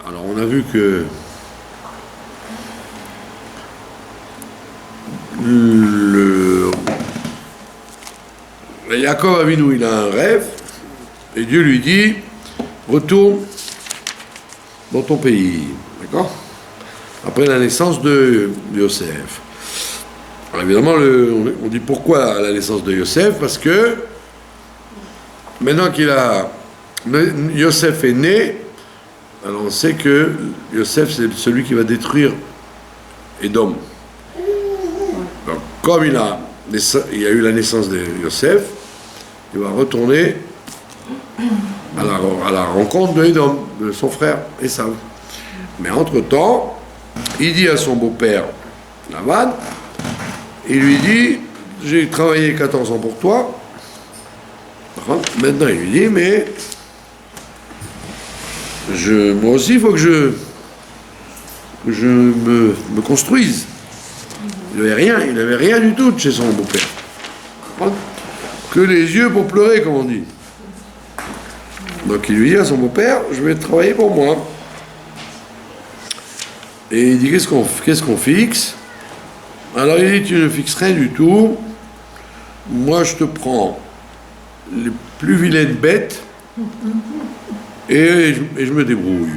Alors on a vu que le Yaakov Avinu, il a un rêve et Dieu lui dit retourne dans ton pays, d'accord? Après la naissance de Yosef. Alors évidemment, on dit pourquoi la naissance de Yosef? Parce que maintenant Yosef est né, alors on sait que Yosef c'est celui qui va détruire Édom. Donc comme il y a eu la naissance de Yosef, il va retourner à la rencontre de Édom, de son frère Esav. Mais entre-temps, il dit à son beau-père Lavan, il lui dit, j'ai travaillé 14 ans pour toi. Maintenant, il lui dit, mais moi aussi, il faut que je me construise. Il n'avait rien du tout de chez son beau-père. Que les yeux pour pleurer, comme on dit. Donc il lui dit à son beau-père, je vais travailler pour moi. Et il dit, qu'est-ce qu'on fixe? Alors il dit, tu ne fixes rien du tout. Moi, je te prends les plus vilaines bêtes et je me débrouille.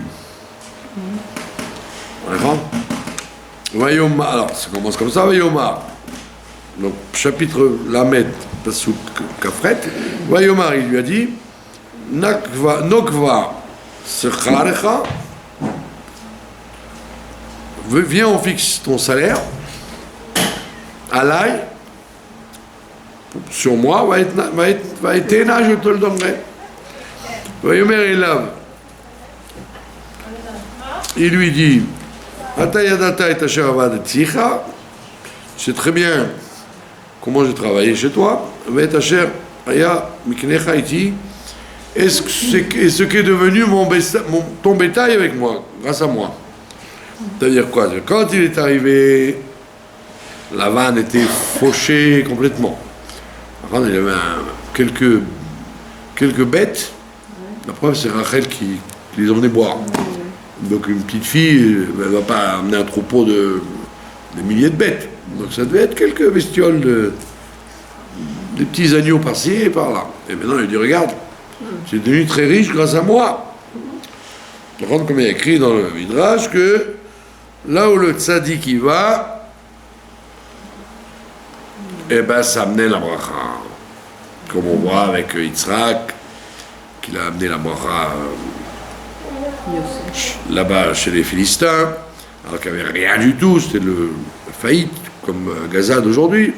D'accord? Vayoma, alors ça commence comme ça, Vayoma. Donc, chapitre Lamed, Pasuk Kafret. Vayoma, il lui a dit, Nokva Secharecha, viens, on fixe ton salaire. Alay, sur moi, va être je te le donnerai. Vayomer Elav, il lui dit, Atayadata et Tasharavad Tzicha, c'est très bien comment j'ai travaillé chez toi, et ce qui est devenu ton bétail avec moi, grâce à moi. C'est-à-dire quoi? Quand il est arrivé, Lavan était fauché complètement. Il y avait quelques bêtes. La preuve, c'est Rachel qui les emmenait boire. Donc une petite fille, elle ne va pas amener un troupeau de milliers de bêtes. Donc ça devait être quelques bestioles, des petits agneaux par-ci et par-là. Et maintenant, il dit, regarde, j'ai devenu très riche grâce à moi. Comme il y a écrit dans le Midrash que là où le tzaddik y va, eh ben ça amenait la bracha. Comme on voit avec Yitzhak, qu'il a amené la bracha là-bas chez les Philistins, alors qu'il n'y avait rien du tout, c'était la faillite, comme Gaza d'aujourd'hui.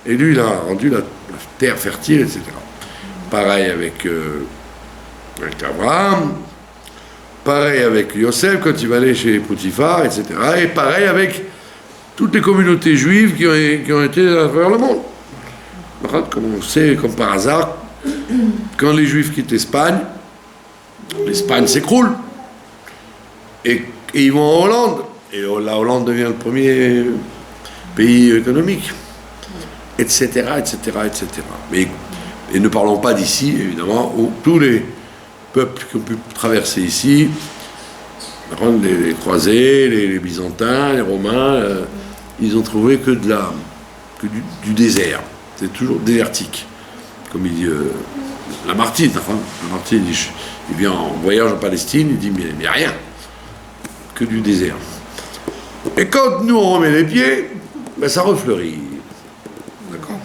Et lui, il a rendu la terre fertile, etc. Pareil avec Abraham, pareil avec Yosef quand il va aller chez Potiphar, etc. Et pareil avec toutes les communautés juives qui ont été à travers le monde. Comme on sait, comme par hasard, quand les Juifs quittent l'Espagne s'écroule. Et ils vont en Hollande. Et la Hollande devient le premier pays économique. Etc., etc., etc. Et ne parlons pas d'ici, évidemment, où tous les peuples qui ont pu traverser ici, les croisés, les byzantins, les romains, ils ont trouvé que du désert. C'est toujours désertique. Comme il dit Lamartine. Lamartine, il vient en voyage en Palestine, il dit, mais il n'y a rien. Que du désert. Et quand nous on remet les pieds, ben ça refleurit. D'accord?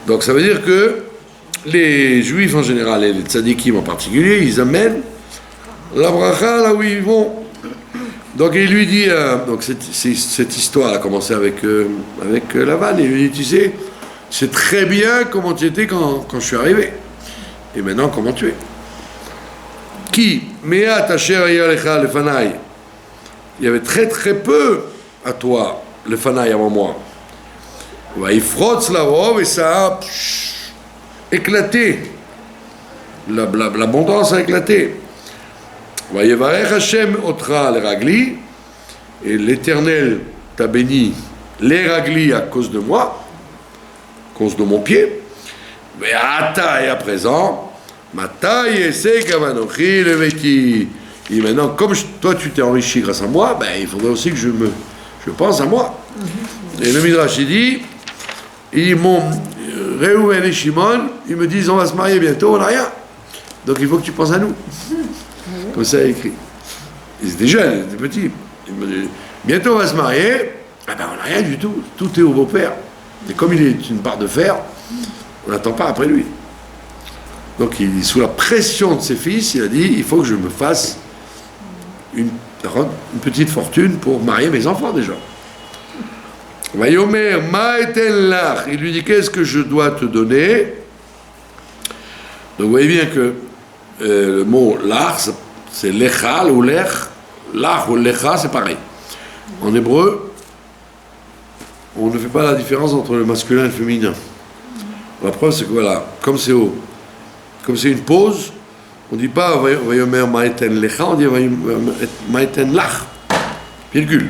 Donc ça veut dire que les juifs en général, et les tzadikim en particulier, ils amènent la bracha là où ils vont. Donc il lui dit, donc cette histoire a commencé avec Lavan, et il lui dit, tu sais, c'est très bien comment tu étais quand je suis arrivé. Et maintenant, comment tu es? Qui? Mea tasher ayalecha lefanai. Il y avait très très peu à toi, lefanai avant moi. Vaifrotz larov, et ça a éclaté. L'abondance a éclaté. Vayevarech Hashem otra leragli, et l'Éternel t'a béni leragli à cause de moi, à cause de mon pied. Et à présent, Matai ese kavanochi leveki, Et maintenant, comme toi tu t'es enrichi grâce à moi, ben, il faudrait aussi que je pense à moi. Et le Midrash, il dit, mon Réhouven et Shimon, ils me disent on va se marier bientôt, on n'a rien. Donc il faut que tu penses à nous. Comme ça, il écrit. Ils étaient jeunes, ils étaient petits. Il me dit, bientôt on va se marier, ah ben on n'a rien du tout, tout est au beau-père. Et comme il est une part de fer, on n'attend pas après lui. Donc il, sous la pression de ses fils, il a dit, il faut que je me fasse une petite fortune pour marier mes enfants déjà. Vayomer, ma'eten lach. Il lui dit, qu'est-ce que je dois te donner? Donc vous voyez bien que le mot lach, c'est lechal ou lech. Lach ou lecha, c'est pareil. En hébreu, on ne fait pas la différence entre le masculin et le féminin. La preuve, c'est que voilà, comme c'est une pause, on ne dit pas vayomer ma'eten lecha, on dit ma'eten lach. Virgule.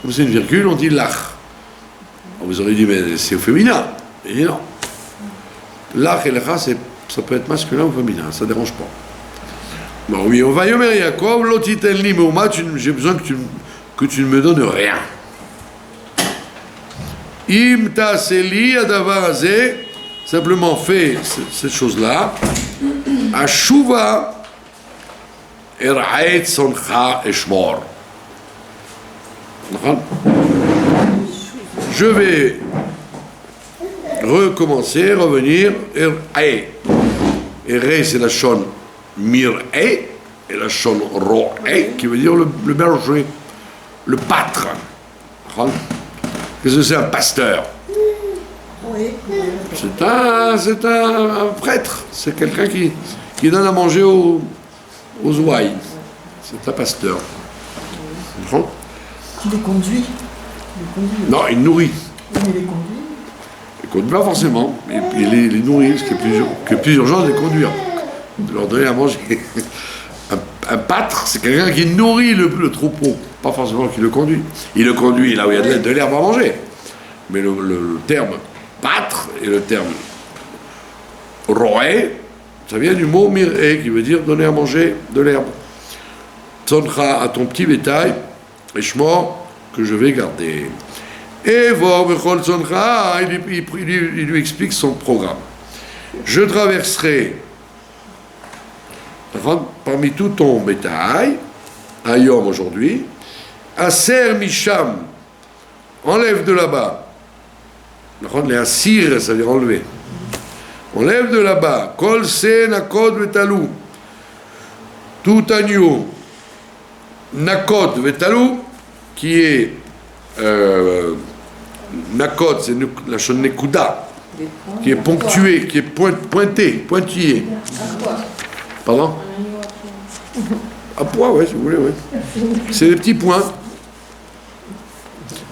Comme c'est une virgule, on dit lach. Vous aurez dit, mais c'est au féminin. Et non. Lach et lecha, ça peut être masculin ou féminin, ça ne dérange pas. Bon, oui, on va yomer Yaakov, l'otiten li meuma, j'ai besoin que tu ne me donnes rien. Im taseli adavar azeh, simplement fais cette chose-là. Ashuva er'aet soncha eshmor. Je vais recommencer, revenir. Er'aet. Er'aet, c'est la shon mir'aet, et la shon ro'aet, qui veut dire le berger, le pâtre. Qu'est-ce que c'est un pasteur? C'est un prêtre, c'est quelqu'un qui donne à manger aux ouailles. C'est un pasteur. Tu les conduis? Non, il nourrit. Mais les conduit? Il ne conduit pas forcément, mais il les nourrit, ce qui est plus urgent de les conduire, de leur donner à manger. Un pâtre, c'est quelqu'un qui nourrit le troupeau, pas forcément qui le conduit. Il le conduit là où il y a de l'herbe à manger. Mais le terme pâtre et le terme roé, ça vient du mot miré, qui veut dire donner à manger de l'herbe. Tzoncha à ton petit bétail, et shmor, que je vais garder. Et vor bechol tzoncha, il lui explique son programme. Je traverserai parmi tout ton bétail, à Yom aujourd'hui, Aser Misham, enlève de là-bas. Les Asir, ça veut dire enlever. Enlève de là-bas, Kol Se Nakod Vetalou, tout agneau, Nakod Vetalou, qui est Nakod, c'est la chaîne Nekuda, qui est ponctué, qui est pointé, pointillé. Pardon? À poids, ouais, si vous voulez, ouais. C'est des petits points.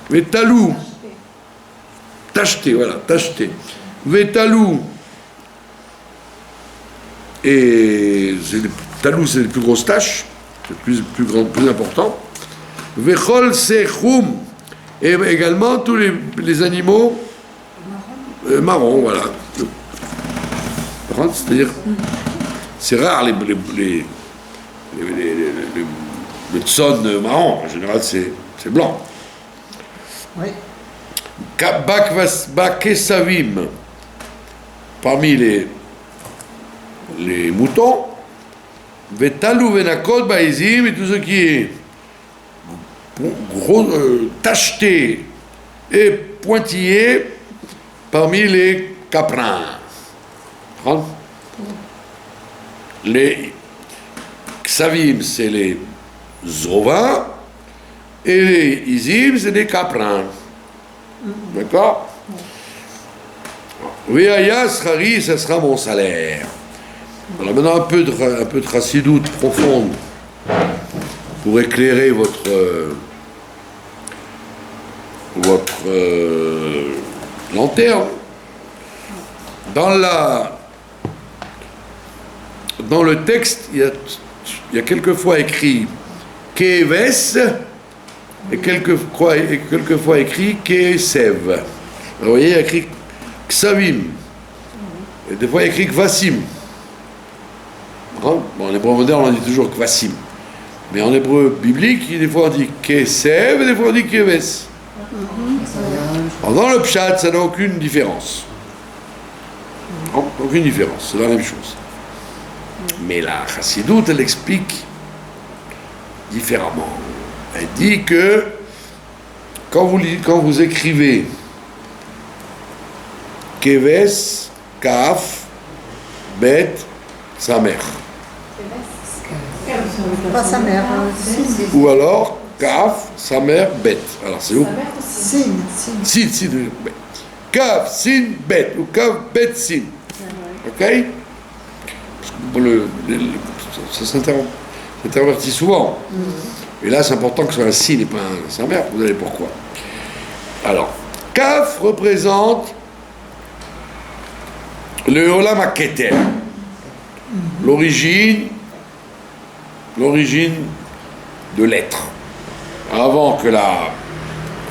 Vetalou, tacheté, voilà, tacheté. Vetalou, et talou, c'est les plus grosses taches, c'est plus important. Vechol sechum, et également tous les animaux marrons, voilà. C'est-à-dire, c'est rare les tsons marrons, en général c'est blanc. Oui. Bakesavim, parmi les moutons, Vetalou venakot baizim, et tout ce qui est gros, tacheté et pointillé parmi les caprins. Les ksavim, c'est les ovins, et les izim, c'est les caprins. D'accord? Ve'ayas chari, ça sera mon salaire. Alors maintenant un peu de chassidoute profonde pour éclairer votre lanterne. Dans le texte, il y a quelquefois écrit Keves et quelquefois écrit Kesev. Alors vous voyez, il y a écrit Ksavim. Et des fois, il y a écrit Kvasim. Bon, en hébreu moderne, on dit toujours Kvasim. Mais en hébreu biblique, des fois on dit Kesev et des fois on dit Keves. Dans le Pshat, ça n'a aucune différence. Aucune différence, c'est la même chose. Mais la Chassidoute, elle explique différemment. Elle dit que quand vous écrivez Keves, Kaf, Bet, sa mère. Pas sa mère. Ou alors Kaf, sa mère, Bet. Alors c'est où? Sin. Sin, Bet. Kaf, Sin, Bet. Ou Kaf, Bet, Sin. Ok? Ça s'intervertit souvent. Et là, c'est important que ce soit un Sin et pas un sa mère. Vous allez pourquoi. Alors, Kaf représente le Olam HaKeter. L'origine de l'être. Avant que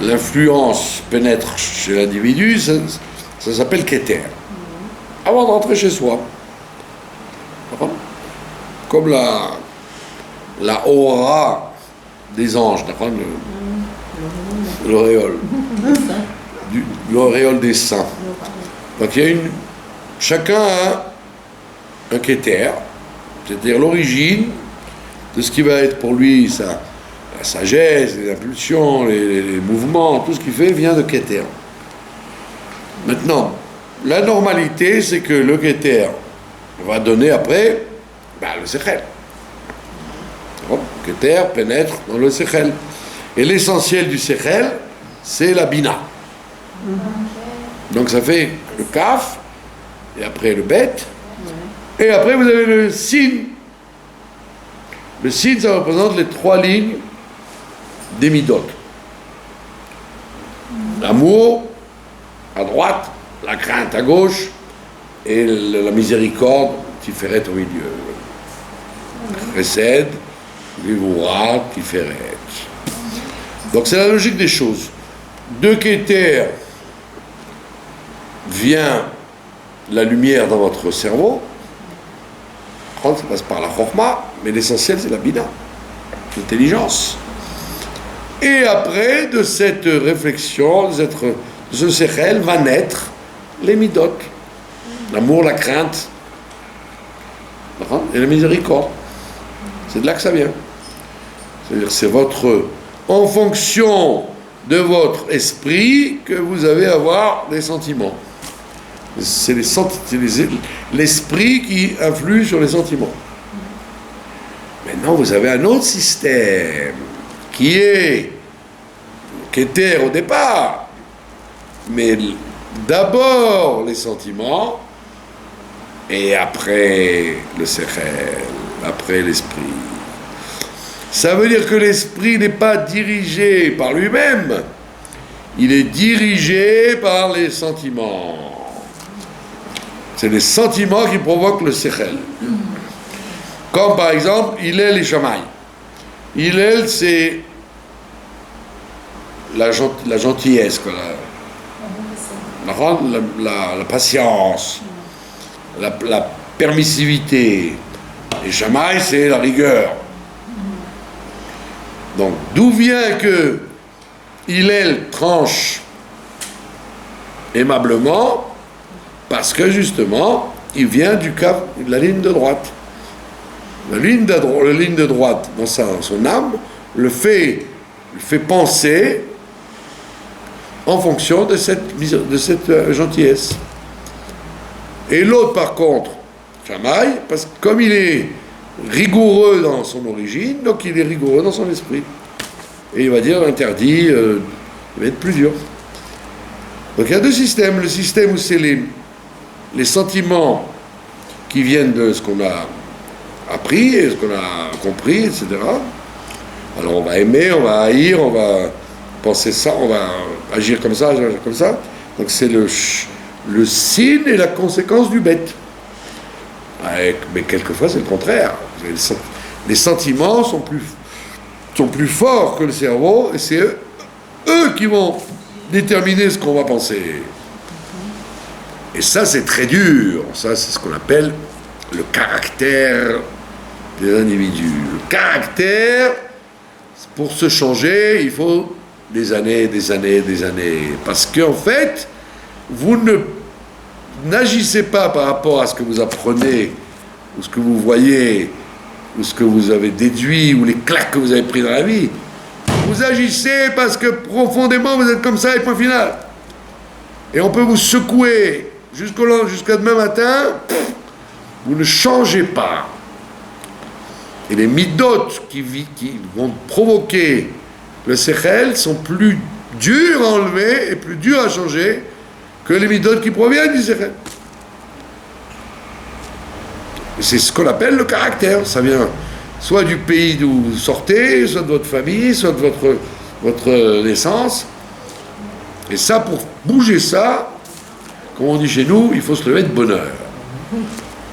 l'influence pénètre chez l'individu, ça s'appelle Keter. Avant d'entrer chez soi. Comme la aura des anges, l'auréole. L'auréole des saints. Donc il y a chacun a un Keter, c'est-à-dire l'origine de ce qui va être pour lui la sagesse, les impulsions, les mouvements, tout ce qu'il fait vient de Keter. Maintenant, la normalité, c'est que le Keter va donner après le Sechel. Le Keter pénètre dans le Sechel. Et l'essentiel du Sechel, c'est la Bina. Donc ça fait le Kaf, et après le Bet, et après vous avez le Sin. Le Sin, ça représente les 3 lignes des Midot. L'amour à droite, la crainte à gauche, et la miséricorde, Tiferet au milieu. Chesed, Gevura, Tiferet. Donc c'est la logique des choses. De Keter vient la lumière dans votre cerveau. Ça passe par la Chorma, mais l'essentiel c'est la Bina, l'intelligence. Et après, de cette réflexion, de ce Sechel, va naître les Midot. L'amour, la crainte, et la miséricorde. C'est de là que ça vient. C'est-à-dire c'est en fonction de votre esprit que vous allez avoir des sentiments. C'est l'esprit qui influe sur les sentiments. Maintenant, vous avez un autre système qui était au départ, mais d'abord les sentiments et après le Sechel, après l'esprit. Ça veut dire que l'esprit n'est pas dirigé par lui-même, il est dirigé par les sentiments. C'est les sentiments qui provoquent le Sechel. Comme par exemple, Hillel et Shammai. Hillel, c'est la gentillesse, la patience, la permissivité. Et Shammai, c'est la rigueur. Donc, d'où vient que Hillel tranche aimablement? Parce que justement, il vient de la ligne de droite. La ligne de droite dans son âme le fait penser en fonction de cette gentillesse. Et l'autre, par contre, Shammai, parce que comme il est rigoureux dans son origine, donc il est rigoureux dans son esprit. Et il va dire interdit, il va être plus dur. Donc il y a 2 systèmes. Le système où c'est les sentiments qui viennent de ce qu'on a appris et ce qu'on a compris, etc. Alors on va aimer, on va haïr, on va penser ça, on va agir comme ça, agir comme ça. Donc c'est le signe et la conséquence du bête. Mais quelquefois c'est le contraire. Les sentiments sont plus forts que le cerveau et c'est eux qui vont déterminer ce qu'on va penser. Et ça, c'est très dur. Ça, c'est ce qu'on appelle le caractère des individus. Le caractère, pour se changer, il faut des années, des années, des années. Parce qu'en fait, vous n'agissez pas par rapport à ce que vous apprenez, ou ce que vous voyez, ou ce que vous avez déduit, ou les claques que vous avez pris dans la vie. Vous agissez parce que profondément vous êtes comme ça et point final. Et on peut vous secouer jusqu'à demain matin, vous ne changez pas. Et les midotes qui vont provoquer le sechel sont plus durs à enlever et plus durs à changer que les midotes qui proviennent du sechel. C'est ce qu'on appelle le caractère. Ça vient soit du pays d'où vous sortez, soit de votre famille, soit de votre naissance. Et ça, pour bouger ça, comme on dit chez nous, il faut se lever de bonne heure.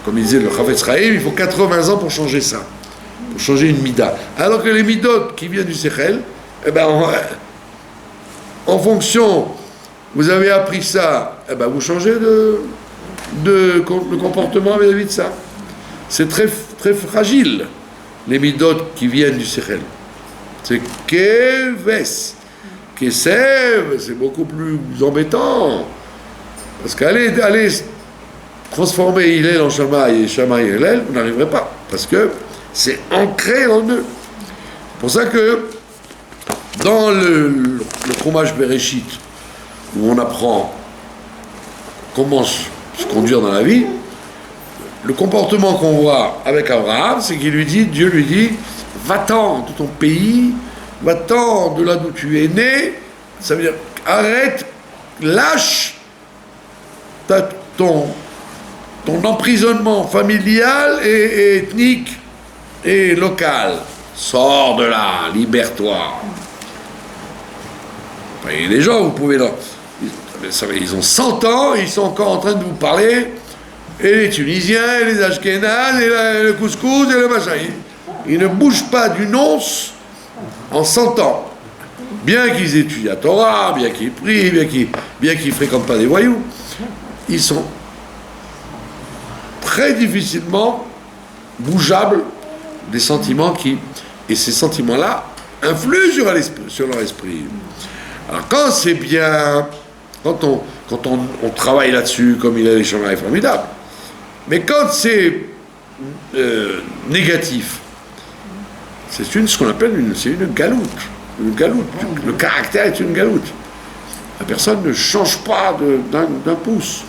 Comme il disait le Chafetz Chaim, il faut 80 ans pour changer ça, pour changer une mida. Alors que les midot qui viennent du sechel, eh ben, en fonction, vous avez appris ça, eh ben, vous changez de comportement vis-à-vis de ça. C'est très, très fragile, les midot qui viennent du sechel. C'est keves, kesev, c'est beaucoup plus embêtant. Parce qu'aller transformer Hillel en Shammai et Shammai en Hillel, vous n'arriverez pas. Parce que c'est ancré en eux. C'est pour ça que dans le Chumash Bereshit, où on apprend comment se conduire dans la vie, le comportement qu'on voit avec Abraham, c'est qu'il Dieu lui dit, va-t'en de ton pays, va-t'en de là d'où tu es né, ça veut dire arrête, lâche ton emprisonnement familial et ethnique et local. Sors de là, libère-toi. Enfin, il y a des gens, vous pouvez là, ils ont 100 ans, ils sont encore en train de vous parler, et les Tunisiens, et les Ashkénazes, et le couscous, et le machin. Ils ne bougent pas d'une once en 100 ans. Bien qu'ils étudient la Torah, bien qu'ils prient, bien qu'ils fréquentent pas des voyous, ils sont très difficilement bougeables des sentiments et ces sentiments-là influent sur leur esprit. Alors quand c'est bien, quand on travaille là-dessus, comme il a les chemins formidables, mais quand c'est négatif, c'est ce qu'on appelle une galoute. Une galoute. Le caractère est une galoute. La personne ne change pas d'un pouce.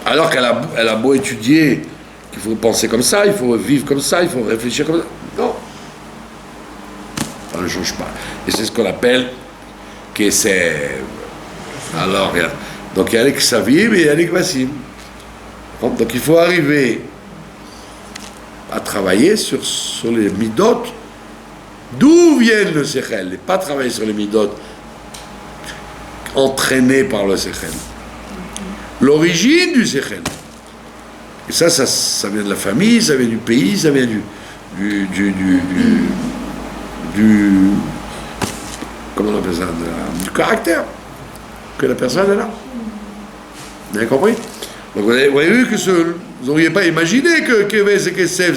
Alors qu'elle a beau étudier qu'il faut penser comme ça, il faut vivre comme ça, il faut réfléchir comme ça. Non. Ça ne change pas. Et c'est ce qu'on appelle Kesev. Alors, donc il y a les Ksavim et il y a les Kvasim. Donc il faut arriver à travailler sur les midot, d'où viennent le sechel, et pas travailler sur les midot entraînés par le sechel. L'origine du sechel. Et ça vient de la famille, ça vient du pays, ça vient du comment on appelle ça, du caractère que la personne a là. Vous avez compris? Donc vous avez vu que vous n'auriez pas imaginé que Keves et Kesev,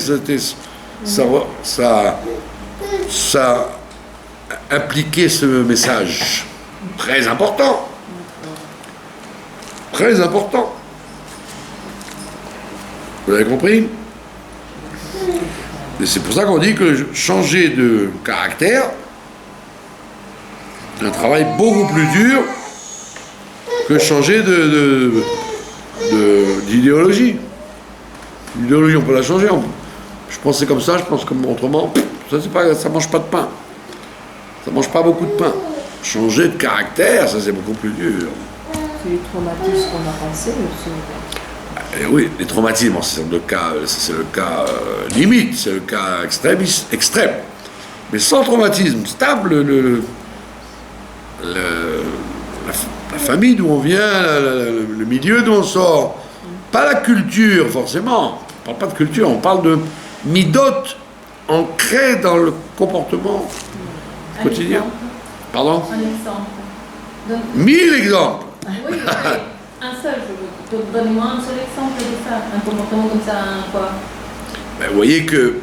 ça impliquait ce message très important. Très important. Vous avez compris? Et c'est pour ça qu'on dit que changer de caractère, c'est un travail beaucoup plus dur que changer d'idéologie. L'idéologie, on peut la changer. Je pensais comme ça, je pense comme autrement. Ça mange pas de pain. Ça mange pas beaucoup de pain. Changer de caractère, ça c'est beaucoup plus dur. C'est les traumatismes qu'on a pensés aussi. Oui, les traumatismes, c'est le cas limite, c'est le cas extrême. Mais sans traumatisme, stable, la famille d'où on vient, le milieu d'où on sort, pas la culture forcément, on parle pas de culture, on parle de midot ancré dans le comportement quotidien. Pardon? Un exemple. Donc, 1000 exemples. oui, un seul, je veux. Donne-moi un seul exemple de ça, un comportement comme ça, quoi. Ben, vous voyez que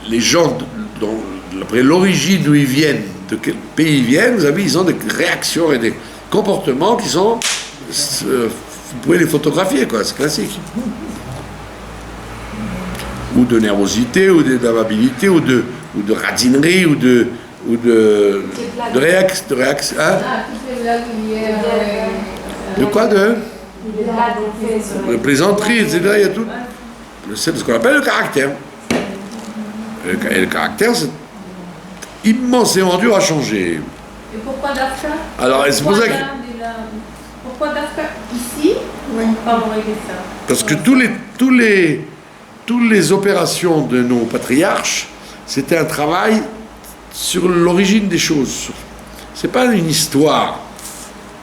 les gens, après l'origine d'où ils viennent, de quel pays ils viennent, vous avez, ils ont des réactions et des comportements qui sont... vous pouvez les photographier, quoi, c'est classique. Ou de nervosité, ou d'amabilité, ou de radinerie, ou de réaction. Hein? De quoi de plaisanterie, etc. Il y a tout. C'est ce qu'on appelle le caractère. Et le caractère, c'est immensément dur à changer. Et pourquoi Dafka? Alors, c'est pour ça que... Pourquoi Dafka ici? Oui. Pas régler ça. Parce que toutes les opérations de nos patriarches, c'était un travail sur l'origine des choses. C'est pas une histoire.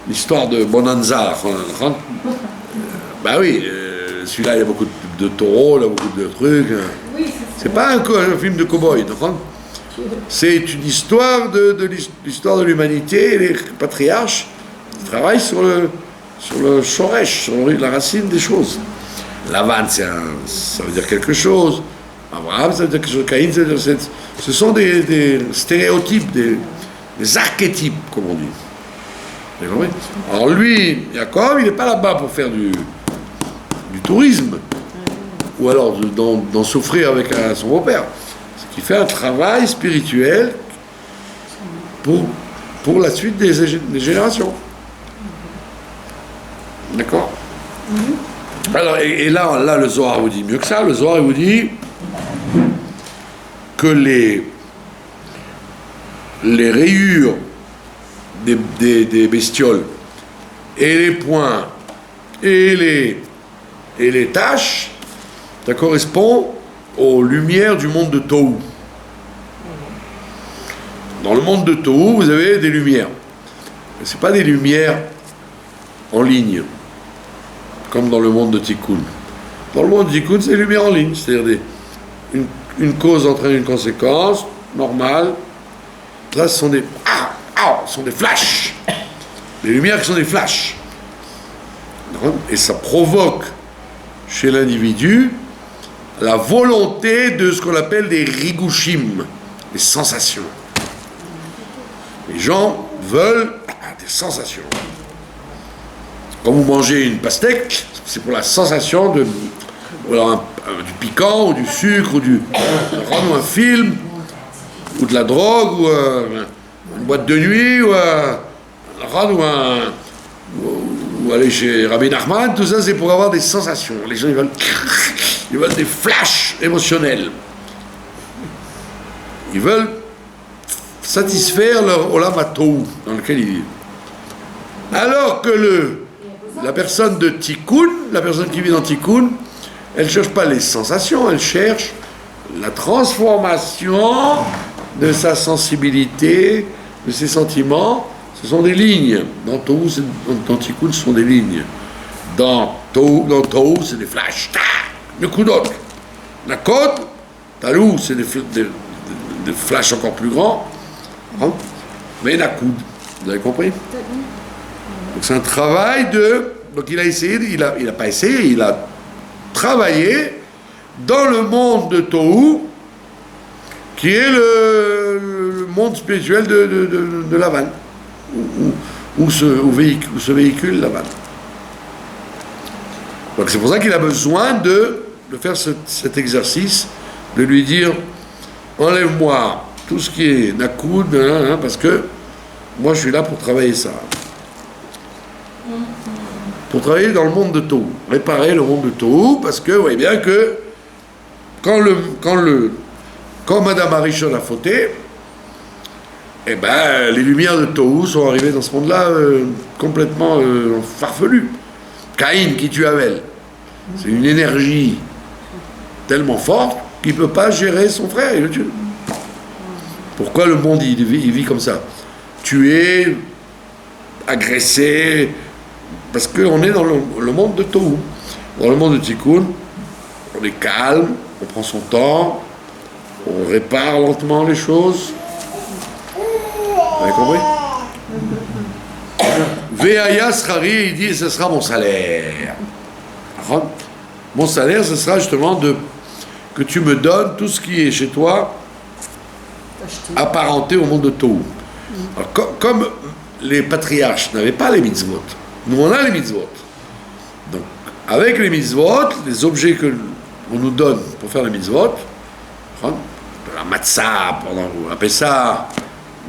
L'histoire de Bonanza. Bah oui, celui-là, il y a beaucoup de taureaux, il y a beaucoup de trucs. Oui, C'est pas un film de cow-boy. C'est une histoire de l'histoire de l'humanité, et les patriarches travaillent sur le shoresh, sur la racine des choses. Lavan, ça veut dire quelque chose. Abraham, ça veut dire quelque chose. Caïn, ça veut dire... Ce sont des stéréotypes, des archétypes, comme on dit. Vous avez compris? Alors lui, Jacob, il n'est pas là-bas pour faire du tourisme, ou alors d'en souffrir avec son beau-père. C'est qu'il fait un travail spirituel pour la suite des générations. D'accord? Alors, et là, le Zohar vous dit mieux que ça. Le Zohar vous dit que les rayures des bestioles et les points et les taches, ça correspond aux lumières du monde de Tohu. Dans le monde de Tohu, vous avez des lumières. Mais ce n'est pas des lumières en ligne, comme dans le monde de Tikkun. Dans le monde de Tikkun, c'est des lumières en ligne, c'est-à-dire une cause entraîne une conséquence, normale. Là, ce sont des flashs. Les lumières qui sont des flashs. Et ça provoque chez l'individu la volonté de ce qu'on appelle des rigushim, des sensations. Les gens veulent des sensations. Quand vous mangez une pastèque, c'est pour la sensation du piquant, ou du sucre, ou un film, ou de la drogue, ou une boîte de nuit, ou aller chez Rabbi Nachman. Tout ça, c'est pour avoir des sensations. Les gens, ils veulent des flashs émotionnels. Ils veulent satisfaire leur olam hatou dans lequel ils vivent. Alors que la personne de Tikkun, la personne qui vit dans Tikkun, elle ne cherche pas les sensations, elle cherche la transformation de sa sensibilité, de ses sentiments. Ce sont des lignes. Dans Tikkun, ce sont des lignes. Dans Tohu, c'est des flashs. Nekudot. Nakod, Talou, c'est des flashs encore plus grands. Mais Nakud. Vous avez compris? Donc c'est un travail donc il a essayé, il a pas essayé, il a travaillé dans le monde de Tohu, qui est le monde spirituel de Lavan, où se véhicule Lavan. Donc c'est pour ça qu'il a besoin de faire cet exercice, de lui dire, enlève-moi tout ce qui est Nakud, parce que moi je suis là pour travailler ça. Pour travailler dans le monde de Tohu, réparer le monde de Tohu, parce que vous voyez bien que quand Madame Arishon a fauté, eh ben, les lumières de Tohu sont arrivées dans ce monde-là complètement farfelues. Caïn qui tue Abel, c'est une énergie tellement forte qu'il ne peut pas gérer son frère, il le tue. Pourquoi le monde il vit comme ça? Tué, agressé, parce qu'on est dans le monde de Tohu. Dans le monde de Tikkun, on est calme, on prend son temps, on répare lentement les choses. Vous avez compris? Ve'aya Srari, il dit, ce sera mon salaire. Mon salaire, ce sera justement que tu me donnes tout ce qui est chez toi Acheter. apparenté au monde de Tohu. Alors, comme les patriarches n'avaient pas les mitzvot, nous on a les mitzvot. Donc, avec les mitzvot, les objets que on nous donne pour faire les mitzvot, de la matzah pendant la Pessah,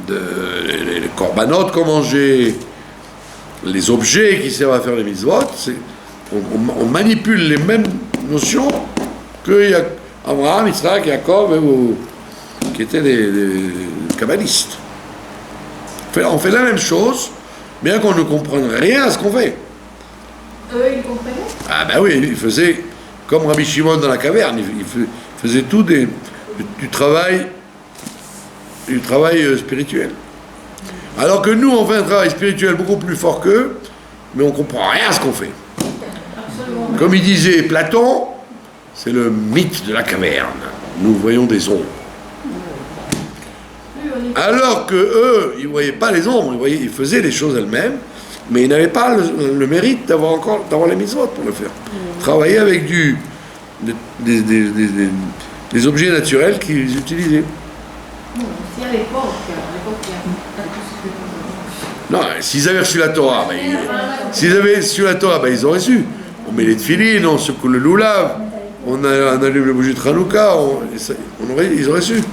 les korbanot qu'on mangeait, les objets qui servent à faire les mitzvot, on manipule les mêmes notions que Abraham, Yitzhak, Yaakov, qui étaient les kabbalistes. On fait la même chose, bien qu'on ne comprenne rien à ce qu'on fait. Eux, ils comprenaient? Ah ben oui, il faisait comme Rabbi Shimon dans la caverne, il faisait tout du travail spirituel. Alors que nous, on fait un travail spirituel beaucoup plus fort qu'eux, mais on ne comprend rien à ce qu'on fait. Absolument. Comme il disait Platon, c'est le mythe de la caverne. Nous voyons des ombres. Oui, on est- Alors que eux, ils ne voyaient pas les ombres, ils faisaient les choses elles-mêmes, mais ils n'avaient pas le mérite d'avoir les mitzvot pour le faire. Travailler avec des objets naturels qu'ils utilisaient. Si à l'époque, il y a tout ce que Non, s'ils avaient reçu la Torah, ils auraient su. On met les tefilines, on secoue le loulav, on allume le bougie de Hanouka, ils auraient su.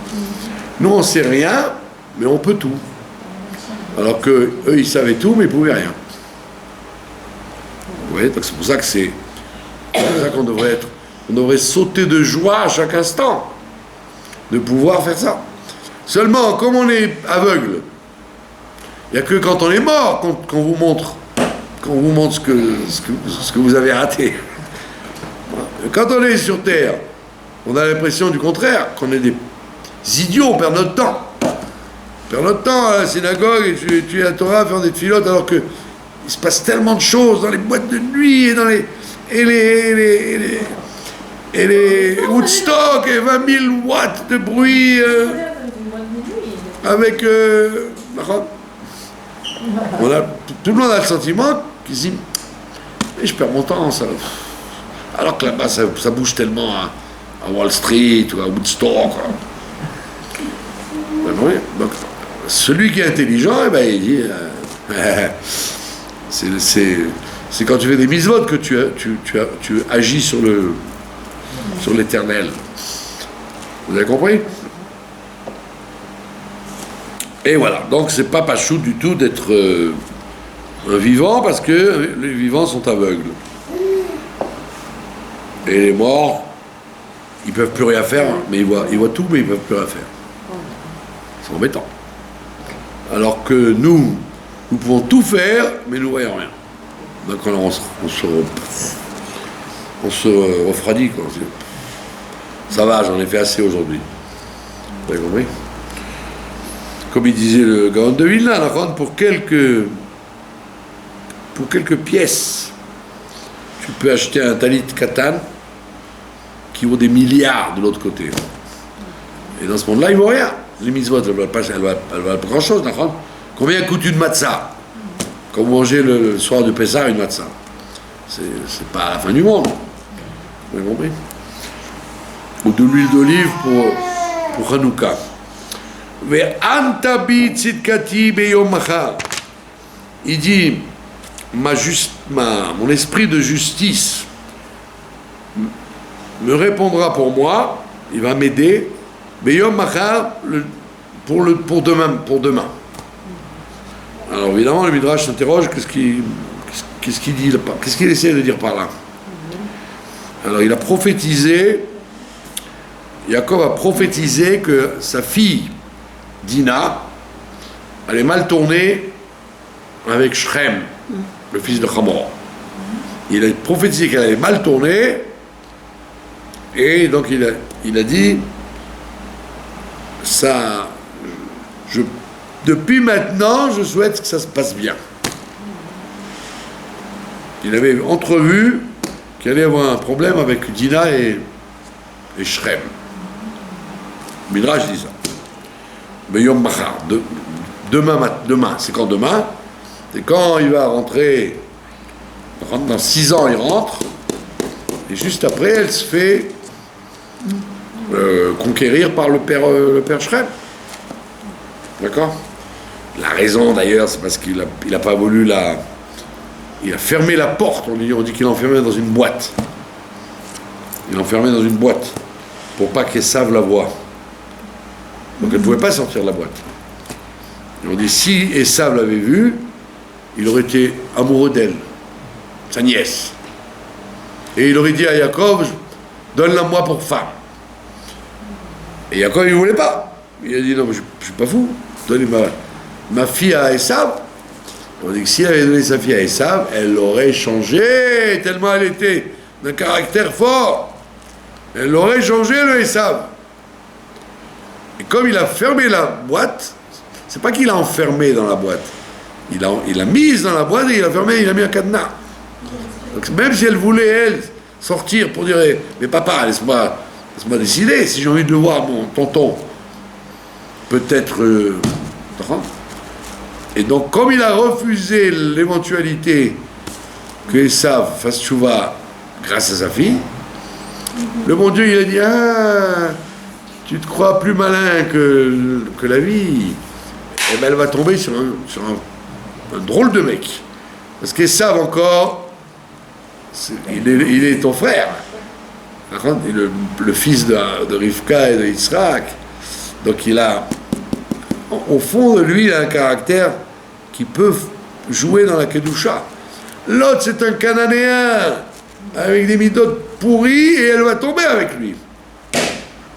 Nous, on ne sait rien, mais on peut tout. Alors qu'eux, ils savaient tout, mais ils ne pouvaient rien. Vous voyez, donc c'est pour ça qu'on devrait sauter de joie à chaque instant de pouvoir faire ça. Seulement, comme on est aveugle, il n'y a que quand on est mort qu'on vous montre ce que vous avez raté. Quand on est sur Terre, on a l'impression du contraire, qu'on est des idiots, on perd notre temps. On perd notre temps à la synagogue et tu es à la Torah à faire des filotes alors que il se passe tellement de choses dans les boîtes de nuit et dans les Woodstock et 20 000 watts de bruit avec tout le monde a le sentiment qu'il se dit mais je perds mon temps ça. Alors que là-bas ça bouge tellement à Wall Street ou à Woodstock. Donc, celui qui est intelligent, eh ben, il dit c'est quand tu fais des mitzvot que tu agis sur l'éternel. Vous avez compris? Et voilà, donc c'est pas pachou du tout d'être un vivant parce que les vivants sont aveugles. Et les morts, ils peuvent plus rien faire, mais ils voient tout, mais ils peuvent plus rien faire. C'est embêtant. Alors que nous pouvons tout faire, mais nous ne voyons rien. Donc on se refroidit, quoi. Ça va, j'en ai fait assez aujourd'hui. Vous avez compris? Comme il disait le Gaon de Vilna, pour quelques pièces, tu peux acheter un talit katan qui vaut des milliards de l'autre côté. Et dans ce monde-là, il ne vaut rien. Les mitzvot, elles ne valent pas grand-chose. Combien coûte une matzah? Quand vous mangez le soir de Pessah, une matzah. C'est pas la fin du monde. Vous avez compris? Ou de l'huile d'olive pour Hanouka. Il dit mon esprit de justice me répondra pour moi, il va m'aider Beyom Machar pour demain. Alors évidemment le Midrash s'interroge qu'est-ce qu'il dit, qu'est-ce qu'il essaie de dire par là. Alors il a prophétisé, Yaakov a prophétisé que sa fille Dina allait mal tourner avec Shrem, le fils de Hamor. Il a prophétisé qu'elle allait mal tourner, et donc il a dit ça, depuis maintenant, je souhaite que ça se passe bien. Il avait entrevu qu'il allait avoir un problème avec Dina et Shrem. Midrash dit ça. Mais Yom Machar, demain, c'est quand demain? C'est quand il va rentrer, dans 6 ans il rentre, et juste après elle se fait conquérir par le père Shrem. D'accord? La raison d'ailleurs, c'est parce qu'il a pas voulu il a fermé la porte, on dit qu'il l'a enfermé dans une boîte. Il l'a enfermé dans une boîte pour pas qu'Esav la voie. Donc elle ne pouvait pas sortir de la boîte. Et on dit si Esav l'avait vue, il aurait été amoureux d'elle, sa nièce. Et il aurait dit à Yaakov, donne-la moi pour femme. Et Yaakov, il ne voulait pas. Il a dit non, mais je ne suis pas fou, donnez ma fille à Esav. On dit que s'il avait donné sa fille à Esav, elle aurait changé, tellement elle était d'un caractère fort. Elle aurait changé le Esav. Et comme il a fermé la boîte, c'est pas qu'il a enfermé dans la boîte. Il a mise dans la boîte et il a fermé, il a mis un cadenas. Donc même si elle voulait, elle, sortir pour dire mais papa, laisse-moi décider, si j'ai envie de le voir, mon tonton, peut-être. Et donc, comme il a refusé l'éventualité que Esav fasse tchouva grâce à sa fille, le bon Dieu, il a dit tu te crois plus malin que la vie, et bien elle va tomber sur un drôle de mec. Parce qu'Esav encore, il est ton frère. Le fils de Rivka et de Yitzhak. Donc il a, au fond de lui, il a un caractère qui peut jouer dans la Kedusha. L'autre, c'est un Cananéen avec des midotes pourries et elle va tomber avec lui.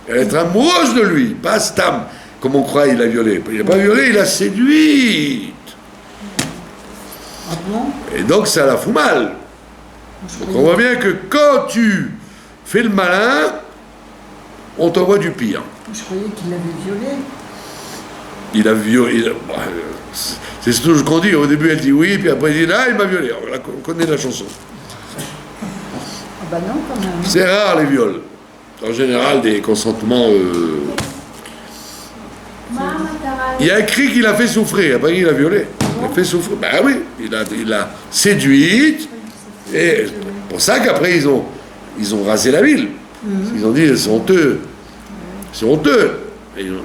Elle va être amoureuse de lui, pas Stam, comme on croit, il l'a violé. Il n'a pas violé, il l'a séduite. Ah bon? Et donc ça la fout mal. Donc on voit bien que quand tu fais le malin, on t'envoie du pire. Je croyais qu'il l'avait violée. Il a violé. C'est ce que qu'on dit. Au début, elle dit oui, puis après, elle dit il m'a violé. On connaît la chanson. Ah bah non, quand même. C'est rare les viols. En général, des consentements. Il y a écrit qu'il a fait souffrir. Il n'a pas dit qu'il a violé. Il a fait souffrir. Ben oui, il a séduite. Et c'est pour ça qu'après, ils ont rasé la ville. Ils ont dit c'est honteux. C'est honteux.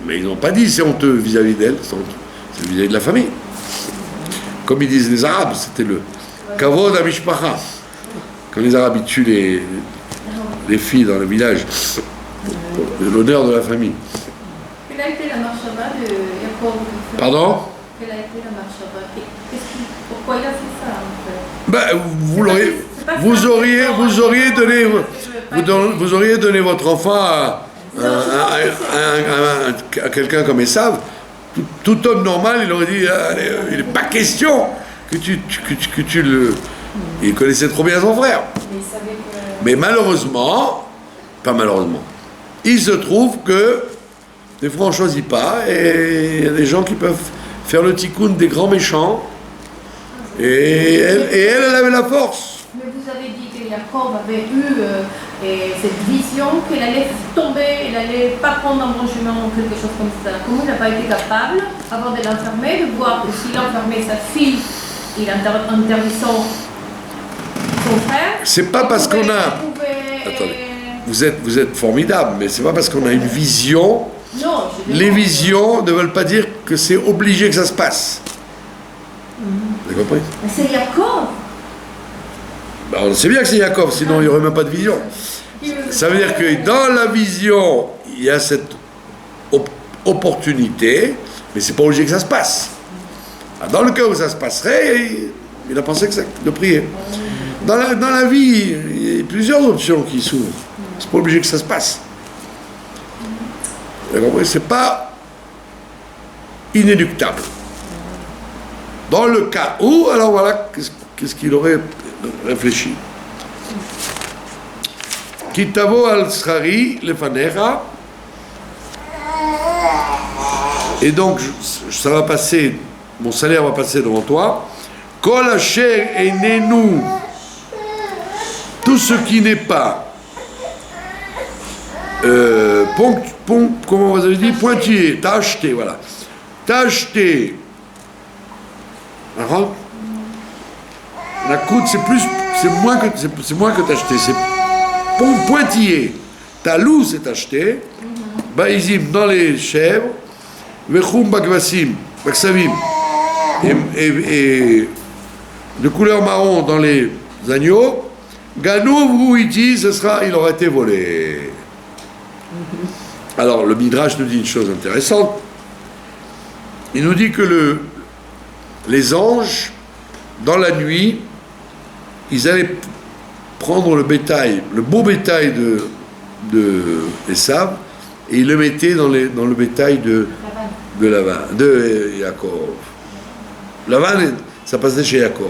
Mais ils n'ont pas dit c'est honteux vis-à-vis d'elle. C'est vis-à-vis de la famille. Comme ils disent les Arabes, c'était le kavod amishpacha. Quand les Arabes ils tuent les filles dans le village, l'honneur de la famille. Quelle a été la marchava de Yaakov? Pardon? Quelle a été la marchava? Pourquoi il a fait ça en fait? Ben, vous auriez donné votre enfant à quelqu'un comme Esav. Tout homme normal, il aurait dit il n'est pas question que tu le. Il connaissait trop bien son frère. Mais malheureusement, pas malheureusement, il se trouve que des fois on ne choisit pas et il y a des gens qui peuvent faire le tikkun des grands méchants et elle avait la force. Mais vous avez dit que Yaakov avait eu cette vision qu'elle allait tomber, elle n'allait pas prendre un branchement ou quelque chose comme ça. Comment il n'a pas été capable, avant de l'enfermer, de voir que s'il enfermait sa fille, il interdisant son frère. C'est pas parce qu'on a. Attendez. Vous êtes formidable, mais c'est pas parce qu'on a une vision. Non, les visions ne veulent pas dire que c'est obligé que ça se passe. Vous avez compris? Mais c'est Yaakov. Ben, on sait bien que c'est Yaakov, sinon il n'y aurait même pas de vision. Ça veut dire que dans la vision, il y a cette opportunité, mais c'est pas obligé que ça se passe. Dans le cas où ça se passerait, il a pensé de prier. Dans la vie, il y a plusieurs options qui s'ouvrent. C'est pas obligé que ça se passe. Vous avez compris? C'est pas inéluctable. Dans le cas où, alors voilà, qu'est-ce qu'il aurait réfléchi. Kitavo al-Srari lefanecha. Et donc, ça va passer, mon salaire va passer devant toi. Kol asher einenu. Tout ce qui n'est pas comment vous avez dit, pointillé, t'as acheté, voilà. T'as acheté. Alors, la coûte, c'est moins que t'as acheté, c'est pointillé. Talou, c'est acheté. Baïzim, dans les chèvres. Vechum Bakvasim, Baksavim. Et de couleur marron dans les agneaux. Ganou, vous, il dit, il aura été volé. Alors, le Midrash nous dit une chose intéressante. Il nous dit que les anges, dans la nuit, ils allaient prendre le bétail, le beau bétail de Esav, et ils le mettaient dans le bétail de Lavan, de Yaakov. Lavan, ça passait chez Yaakov.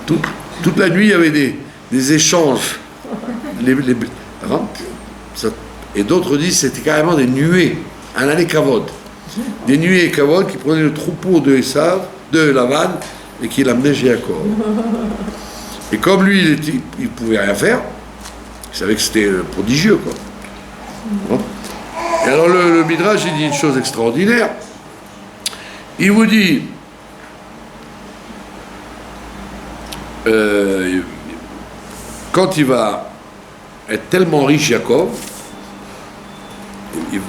Toute la nuit, il y avait des échanges. Et d'autres disent que c'était carrément des nuées, un année kavod. Des nuées kavod qui prenaient le troupeau de Esav, de Lavan, et qui l'amenaient chez Yaakov. Et comme lui, il ne pouvait rien faire, il savait que c'était prodigieux, quoi. Bon. Et alors le Midrash, il dit une chose extraordinaire. Il vous dit, quand il va être tellement riche, Yaakov,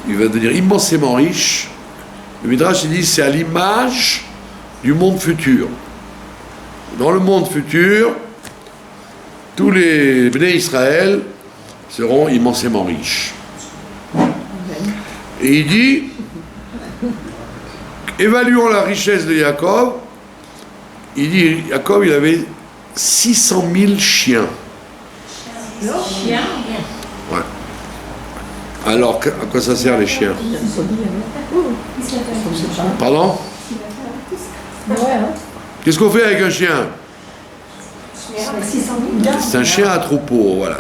il va devenir immensément riche. Le Midrash, il dit, c'est à l'image du monde futur. Dans le monde futur, tous les Bnei Israël seront immensément riches. Et il dit, évaluons la richesse de Yaakov. Il dit, Yaakov, il avait 600 000 chiens. Chien. Ouais. Alors, à quoi ça sert les chiens? Pardon? Qu'est-ce qu'on fait avec un chien? C'est un chien à troupeau, voilà.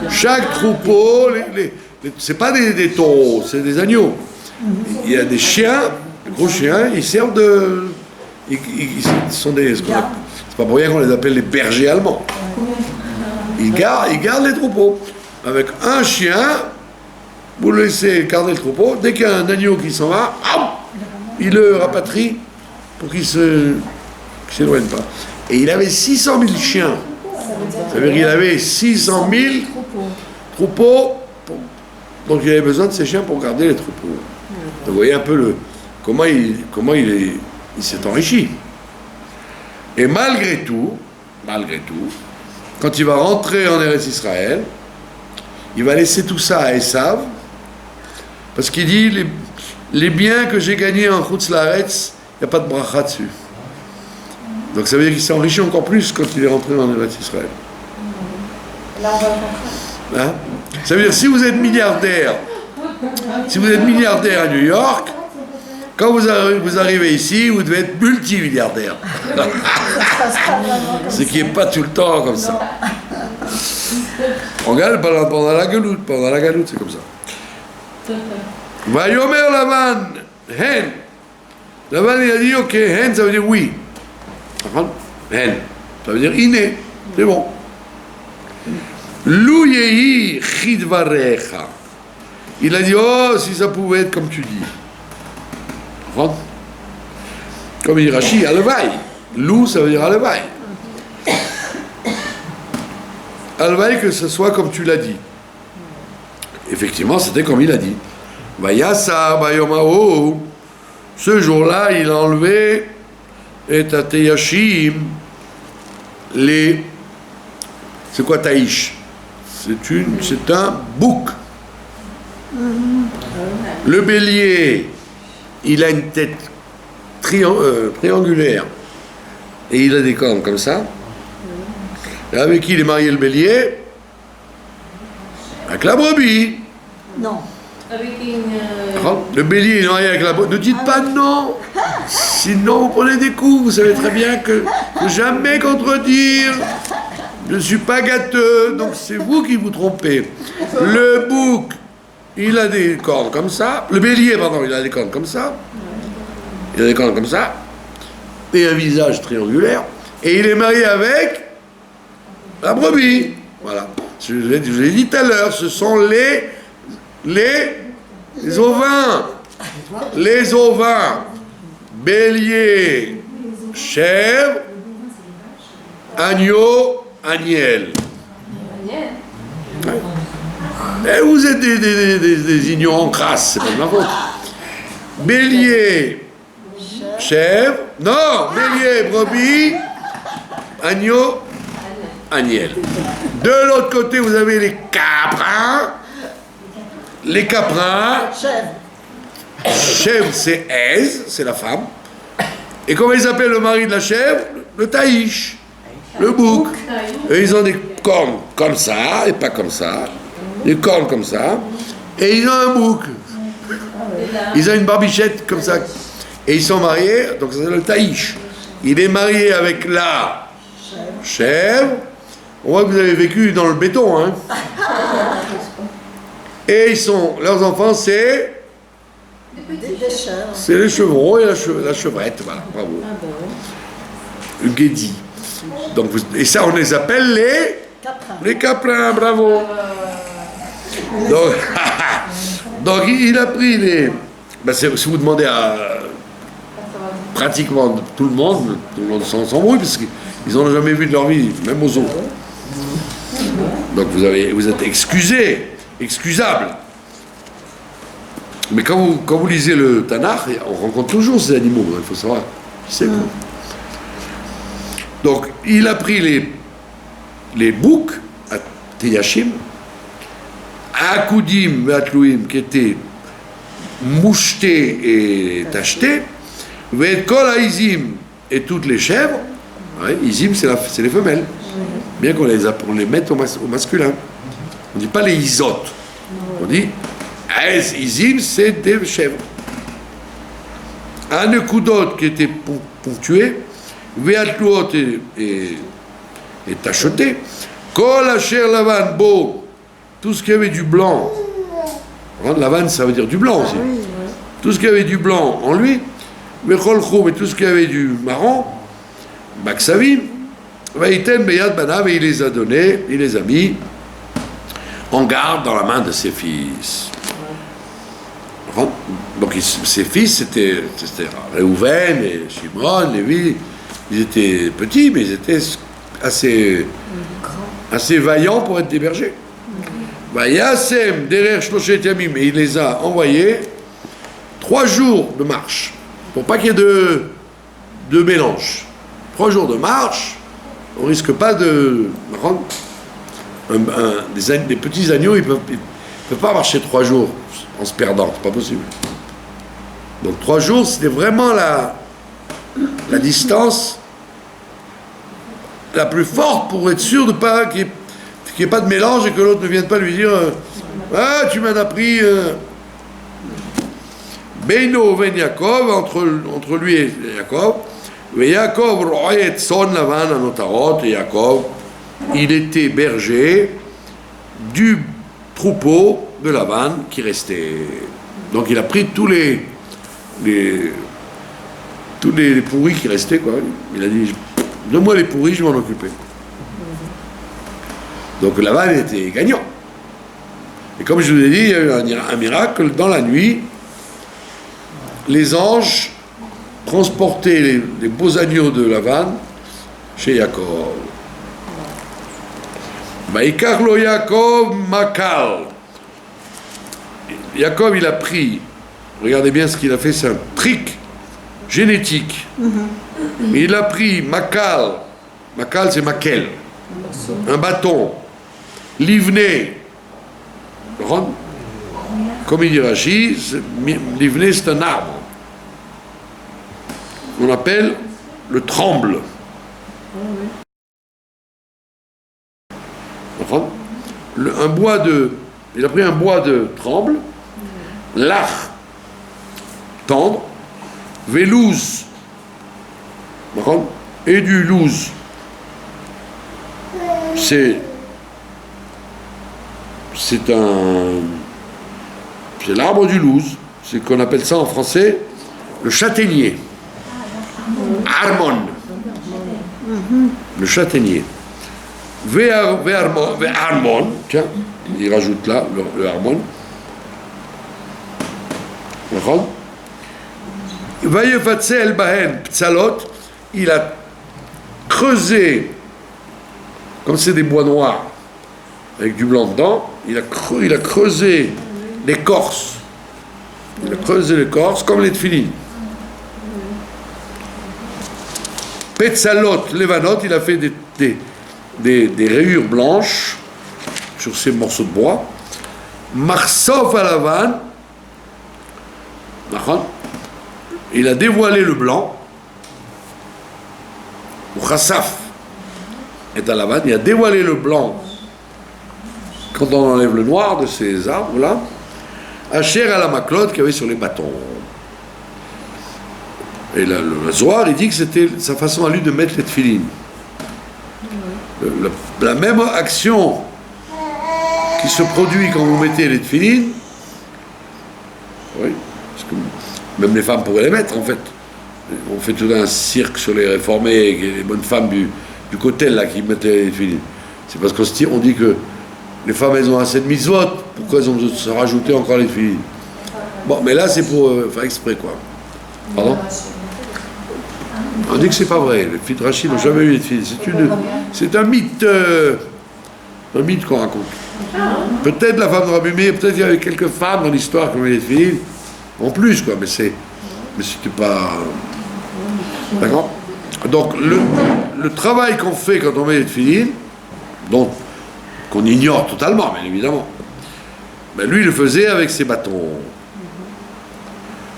Chaque troupeau, c'est pas des taureaux, c'est des agneaux. Il y a des chiens, des gros chiens, ils servent de... Ils sont des... C'est pas pour rien qu'on les appelle les bergers allemands. Ils gardent les troupeaux. Avec un chien, vous le laissez garder le troupeau, dès qu'il y a un agneau qui s'en va, il le rapatrie pour qu'il ne s'éloigne pas. Et il avait 600 000 chiens. Ça veut dire qu'il avait 600 000 troupeaux. Donc il avait besoin de ces chiens pour garder les troupeaux. Donc vous voyez un peu comment il s'est enrichi. Et malgré tout, quand il va rentrer en Eretz Israël, il va laisser tout ça à Esav, parce qu'il dit, les biens que j'ai gagnés en Chutz Laaretz, il n'y a pas de bracha dessus. Donc ça veut dire qu'il s'est enrichi encore plus quand il est rentré en Eretz Israël. Hein? Ça veut dire, si vous êtes milliardaire à New York, quand vous arrivez ici, vous devez être multimilliardaire. Ce qui n'est pas tout le temps comme ça. On regarde pendant la galoute, c'est comme ça. Vayomer Lavan, hen. Lavan, il a dit, ok, hen, ça veut dire oui. Hen, ça veut dire iné, c'est bon. Lou yehi chidvarecha. Il a dit, oh, si ça pouvait être comme tu dis. Comme il dit Rashi, Alvaï. Lou, ça veut dire Alvaï. Alvaï, que ce soit comme tu l'as dit. Effectivement, c'était comme il a dit. Vayasa, Bayomao. Ce jour-là, il a enlevé et Tateyashim, les. C'est quoi Taïch? C'est un bouc. Le bélier, il a une tête triangulaire et il a des cornes comme ça. Et avec qui il est marié le bélier? Avec la brebis. Non. Avec une... Le bélier est marié avec la brebis. Ne dites pas non, sinon vous prenez des coups. Vous savez très bien que jamais contredire. Je ne suis pas gâteux, donc c'est vous qui vous trompez. Le bouc, il a des cornes comme ça. Le bélier, pardon, il a des cornes comme ça. Il a des cornes comme ça. Et un visage triangulaire. Et il est marié avec la brebis. Voilà. Je vous l'ai dit tout à l'heure, ce sont les ovins. Les ovins. Bélier, chèvre, agneau, agnelle. Ouais. Et vous êtes des ignorants crasses, c'est pas de ma faute. Bélier, chèvre, non, bélier, brebis, agneau, agnelle. De l'autre côté, vous avez les caprins. Les caprins, chèvre, c'est Èze, c'est la femme. Et comment ils appellent le mari de la chèvre? Le taïch, le bouc. Et ils ont des cornes comme ça, et pas comme ça. Des cornes comme ça. Et ils ont un bouc. Ils ont une barbichette comme ça. Et ils sont mariés, donc c'est le taïch. Il est marié avec la chèvre. On voit que vous avez vécu dans le béton, hein. Et leurs enfants, c'est les chevrons et la chevrette, voilà, bravo. Le guédi. Donc, et ça, on les appelle les caprins, bravo. Donc il a pris si vous demandez à pratiquement tout le monde s'embrouille, parce qu'ils n'en ont jamais vu de leur vie, même aux zoos. Donc vous êtes excusable. Mais quand vous lisez le Tanakh, on rencontre toujours ces animaux, il faut savoir qui c'est quoi. Donc il a pris les boucs à Teyashim, à Akoudim, Vatlouim, qui étaient mouchetés et tachetés, Vet Kol Haïzim, et toutes les chèvres. Ouais, Izim, c'est les femelles. Bien qu'on les mette au masculin. On ne dit pas les isotes. On dit Izim, c'est des chèvres. Anekudot, qui était ponctué, Veatluot et tacheté, Kol Asher Lavan Bo, tout ce qui avait du blanc. Lavan, ça veut dire du blanc aussi. Tout ce qui avait du blanc en lui, Vechol Choum, et tout ce qui avait du marron, Baksavim, Vaïten Beyad Banav, et il les a donnés, il les a mis en garde dans la main de ses fils. Donc ses fils, c'était Réhouven et Shimon, Lévi, ils étaient petits, mais ils étaient assez vaillants pour être des bergers. Yassem, Derer Shloshet Yamim, et il les a envoyés 3 jours de marche, pour pas qu'il y ait de mélange. 3 jours de marche, on risque pas de rendre des petits agneaux, ils peuvent pas marcher 3 jours en se perdant, c'est pas possible. Donc 3 jours, c'était vraiment la distance la plus forte pour être sûr de pas qu'il n'y ait pas de mélange et que l'autre ne vienne pas lui dire ah, tu m'as appris Beino ven Yaakov, entre lui et Yaakov, et Yaakov ro'et son lavan anotarot, et Yaakov il était berger du troupeau de Lavan qui restait. Donc il a pris tous les pourris qui restaient, quoi. Il a dit donne-moi les pourris, je vais m'en occuper. Donc Lavan était gagnant. Et comme je vous ai dit, il y a eu un miracle. Dans la nuit, les anges transportaient les beaux agneaux de Lavan chez Yaakov. Maïkarlo Yaakov Makal. Yaakov, il a pris, regardez bien ce qu'il a fait, c'est un trick génétique. Il a pris Makal, Makal c'est Makel, un bâton, livné, comme il dit Rashi, livné c'est un arbre, on appelle le tremble. Il a pris un bois de tremble, l'ach, tendre, vélouse, et du louse. C'est l'arbre du louse, c'est qu'on appelle ça en français le châtaignier. Harmon. Le châtaignier. Harmon, tiens, il rajoute là le harmon. Vayefatzel bahen ptsalot, il a creusé, comme c'est des bois noirs, avec du blanc dedans, il a creusé l'écorce. Il a creusé l'écorce comme les tefilines. Petzalot, Levanot, il a fait des rayures blanches sur ces morceaux de bois. Marsof à Lavan, il a dévoilé le blanc. Ou Chassaf est à Lavan, il a dévoilé le blanc quand on enlève le noir de ces arbres-là. Asher à la Maklot qu'il y avait sur les bâtons. Et le Zohar, il dit que c'était sa façon à lui de mettre les tefilines. La même action qui se produit quand vous mettez les tefilines, oui, parce que même les femmes pourraient les mettre en fait. On fait tout un cirque sur les réformés, les bonnes femmes du cotel là qui mettaient les tefilines. C'est parce qu'on dit que les femmes elles ont assez de mitzvot, pourquoi elles ont besoin de se rajouter encore les tefilines? Bon, mais là c'est pour faire exprès quoi. Pardon? On dit que c'est pas vrai, les filles de Rachid n'ont jamais eu les tefilines. C'est un mythe qu'on raconte. Peut-être la femme de Rabbi Meir, peut-être il y avait quelques femmes dans l'histoire qui ont eu les tefilines, en plus quoi, mais c'était pas... D'accord? Donc le travail qu'on fait quand on met les tefilines, qu'on ignore totalement, bien évidemment, ben lui il le faisait avec ses bâtons.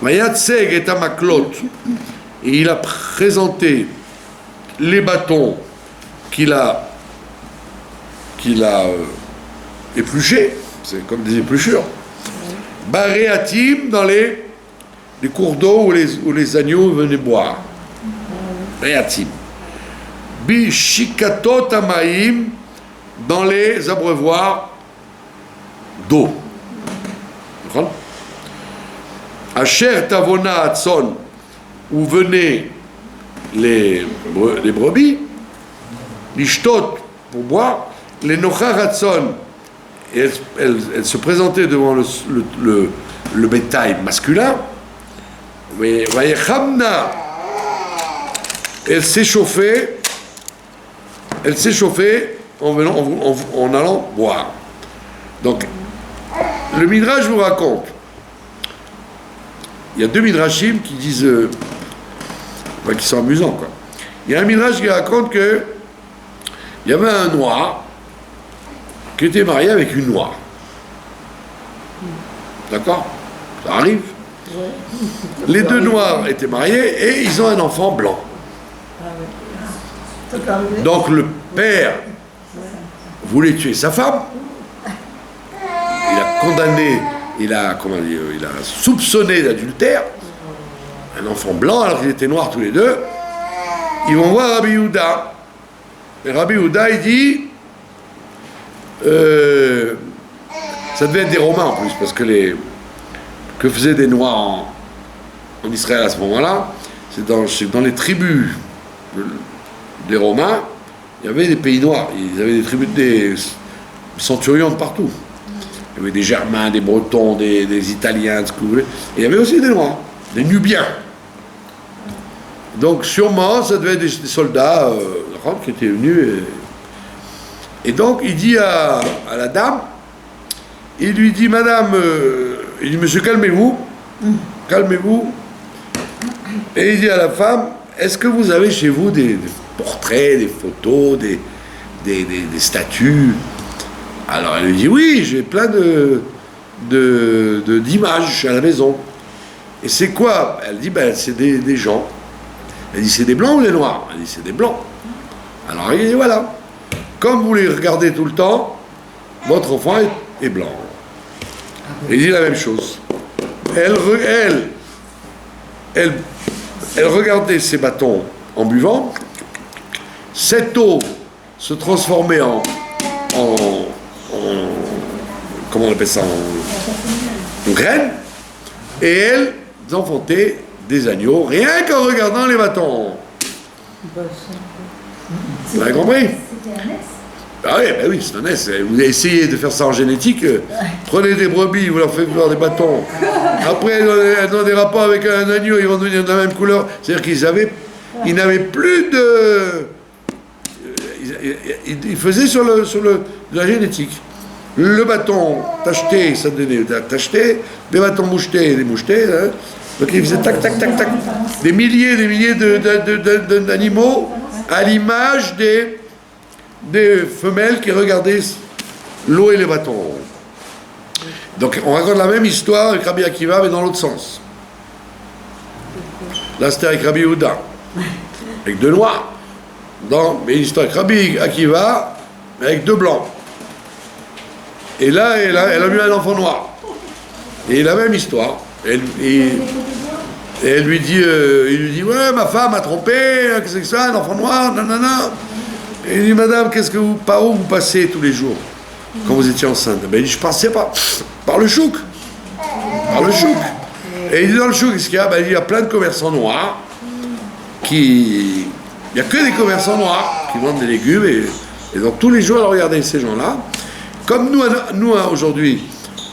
Vayatseg et Amaklot, et il a présenté les bâtons qu'il a épluchés, c'est comme des épluchures, Baréatim dans les cours d'eau où les agneaux venaient boire. Réatim. Bishikatot amaim dans les abreuvoirs d'eau. Asher tavona atson où venaient les brebis, l'ishtot pour boire, les nochar atson et elles se présentaient devant le bétail masculin. Mais Vayechamna, elle s'échauffait en allant boire. Donc, le Midrash vous raconte, il y a deux Midrashim qui disent, qui sont amusants quoi. Il y a un Midrash qui raconte que il y avait un noir qui était marié avec une noire. D'accord? Ça arrive. Les deux noirs étaient mariés et ils ont un enfant blanc. Donc le père voulait tuer sa femme. Il a condamné, il a soupçonné d'adultère un enfant blanc alors qu'ils étaient noirs tous les deux. Ils vont voir Rabbi Yehuda. Et Rabbi Yehuda il dit ça devait être des Romains en plus parce que que faisaient des Noirs en Israël à ce moment-là, c'est dans les tribus des Romains, il y avait des pays noirs, ils avaient des tribus, des centurions de partout. Il y avait des Germains, des Bretons, des Italiens, ce que vous voulez. Et il y avait aussi des Noirs, des Nubiens. Donc sûrement, ça devait être des soldats qui étaient venus. Et donc il dit à la dame, il lui dit, madame, il dit, monsieur, calmez-vous, calmez-vous. Et il dit à la femme, est-ce que vous avez chez vous des portraits, des photos, des statues? Alors elle lui dit, oui, j'ai plein d'images à la maison. Et c'est quoi? Elle dit, ben, c'est des gens. Elle dit, c'est des blancs ou des noirs? Elle dit, c'est des blancs. Alors il dit, voilà, comme vous les regardez tout le temps, votre enfant est blanc. Il dit la même chose. Elle regardait ses bâtons en buvant. Cette eau se transformait en comment on appelle ça, en graines. Et elle enfantait des agneaux rien qu'en regardant les bâtons. Vous avez compris? Ah oui, ben oui, c'est un S. Vous essayez de faire ça en génétique, prenez des brebis, vous leur faites voir des bâtons. Après, elles ont des rapports avec un agneau, ils vont devenir de la même couleur. C'est-à-dire qu'ils n'avaient plus de... Ils faisaient sur de la génétique. Le bâton tacheté, ça donnait tacheté, les bâtons mouchetés, les mouchetés. Hein. Donc il faisait tac, tac, tac, tac. Des milliers d'animaux à l'image des femelles qui regardaient l'eau et les bâtons. Donc on raconte la même histoire avec Rabbi Akiva, mais dans l'autre sens. Là c'était avec Rabbi Yehuda, avec deux noirs. Mais l'histoire avec Rabbi Akiva, avec deux blancs. Et là, elle a eu un enfant noir. Et la même histoire. Et elle lui dit, il lui dit, ouais, ma femme a trompé, qu'est-ce que c'est ça, un enfant noir, nanana. Et il dit, madame, par où vous passez tous les jours quand vous étiez enceinte? Ben, il dit, je passais par le chouk. Par le chouk. Et il dit, dans le chouk, qu'est-ce qu'il y a? Ben, il y a plein de commerçants noirs il n'y a que des commerçants noirs qui vendent des légumes. Et donc tous les jours, elle regardait ces gens-là. Comme nous aujourd'hui,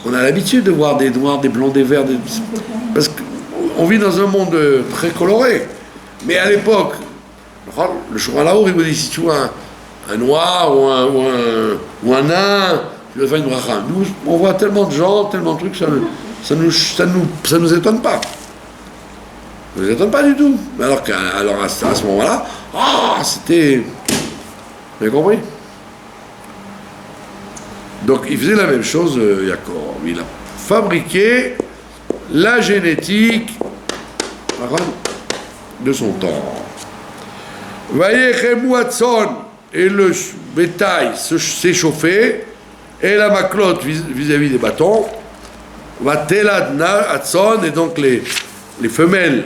on a l'habitude de voir des noirs, des blancs, des verts, parce qu'on vit dans un monde très coloré. Mais à l'époque, le Shouchan il vous dit, si tu vois un noir ou un nain, tu vas faire une bracha. Nous, on voit tellement de gens, tellement de trucs, ça nous étonne pas. Ça nous étonne pas du tout. Alors à ce moment-là, c'était... Vous avez compris? Donc il faisait la même chose, Yaakov. Il a fabriqué la génétique de son temps. Vayechemu Hatzon, et le bétail s'échauffait, et la maclotte vis-à-vis des bâtons, Vateladna Hatzon, et donc les femelles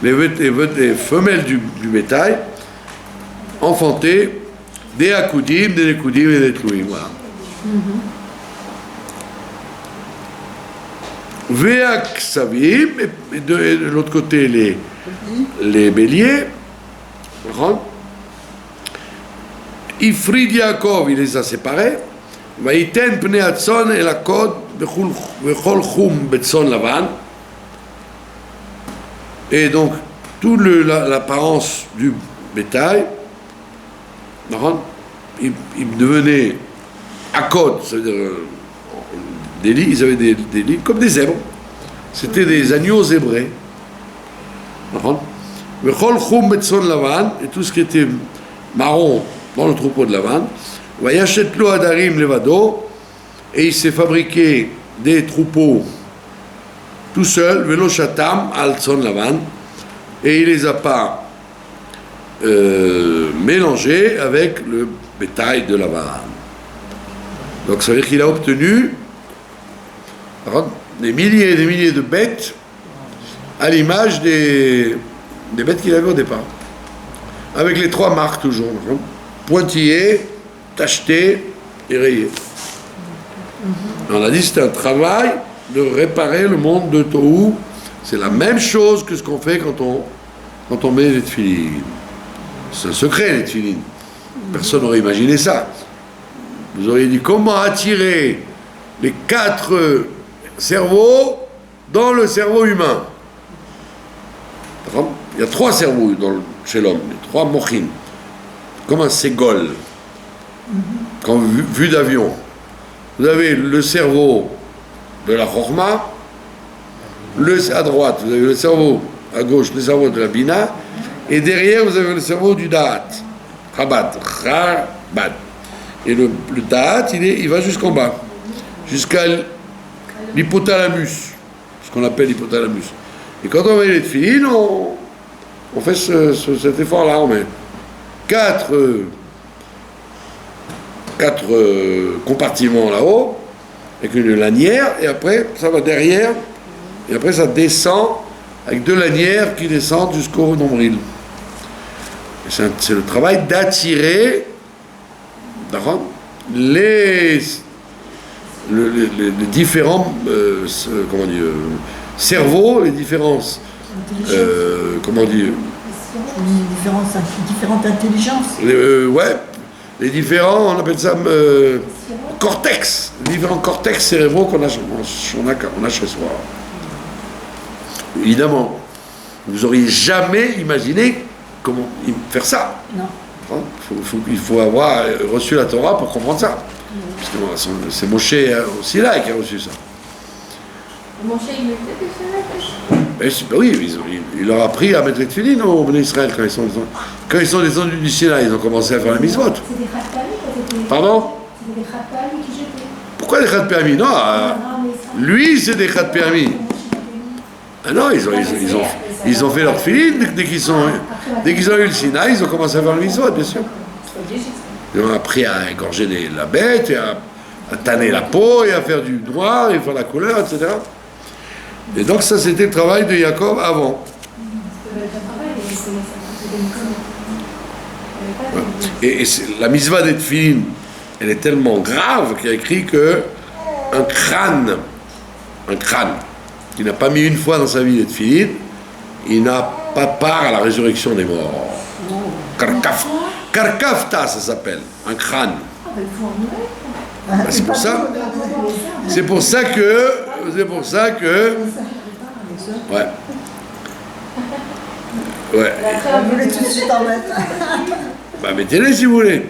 les femelles du bétail enfantaient des akoudim, des nekoudim et des tlouim. Voilà. Veak savim, et de l'autre côté les béliers. Ifrid Yaakov, il les a séparés. Vaïten pnei hatzon el hakod bechol chum betzon lavan. Et donc toute l'apparence du bétail, il devenait akod, c'est-à-dire des lits, ils avaient des lits comme des zèbres. C'était des agneaux zébrés. Bechol chum betzon lavan, et tout ce qui était marron dans le troupeau de Lavan. Vayachet lo adarim levado, et il s'est fabriqué des troupeaux tout seul, velo shatam al tzon Lavan, et il les a pas mélangés avec le bétail de Lavan. Donc ça veut dire qu'il a obtenu des milliers et des milliers de bêtes à l'image des bêtes qu'il avait au départ, avec les trois marques toujours, pointillés, tachetés et rayés. On a dit que c'était un travail de réparer le monde de Tohu. C'est la même chose que ce qu'on fait quand on met les tefilines. C'est un secret, les tefilines. Personne n'aurait imaginé ça. Vous auriez dit comment attirer les 4 cerveaux dans le cerveau humain. Il y a 3 cerveaux chez l'homme, les 3 mochin, comme un ségol, quand vu d'avion. Vous avez le cerveau de la chorma, à droite, vous avez le cerveau, à gauche, le cerveau de la bina, et derrière, vous avez le cerveau du da'at, chabad. Et le da'at, il va jusqu'en bas, jusqu'à l'hypothalamus, ce qu'on appelle l'hypothalamus. Et quand on met les tefilines, on fait cet effort-là, on met 4 compartiments là-haut, avec une lanière, et après ça va derrière, et après ça descend avec 2 lanières qui descendent jusqu'au nombril. C'est le travail d'attirer les différents cerveaux, les différences différentes intelligences. Les différents, on appelle ça cortex, les différents cortex cérébraux qu'on a chez soi. Évidemment, vous n'auriez jamais imaginé comment faire ça. Non. il faut avoir reçu la Torah pour comprendre ça. Parce que c'est Moshe aussi là qui a reçu ça. Moshe, il mettait des Oui, il leur a appris à mettre les tefilines aux Bnei Israël quand ils sont descendus du Sinaï, ils ont commencé à faire la mitzvot. C'est des khat-permis. Pardon? C'est des khat-permis qui jetaient. Pourquoi des khat-permis? Non, lui c'est des khat-permis. Ah non, ils ont fait leur tefilines dès qu'ils ont eu le Sinaï, ils ont commencé à faire la mitzvot, bien sûr. Ils ont appris à égorger la bête, et à tanner la peau, et à faire du noir, et faire la couleur, etc. Et donc ça, c'était le travail de Jacob avant. Et la mitzvah des tefilines, elle est tellement grave qu'il y a écrit que un crâne qui n'a pas mis une fois dans sa vie les tefilines, il n'a pas part à la résurrection des morts. Karkafta, ça s'appelle, un crâne. C'est pour ça que. Ouais. Vous voulez tout de suite en mettre. Bah mettez-les si vous voulez.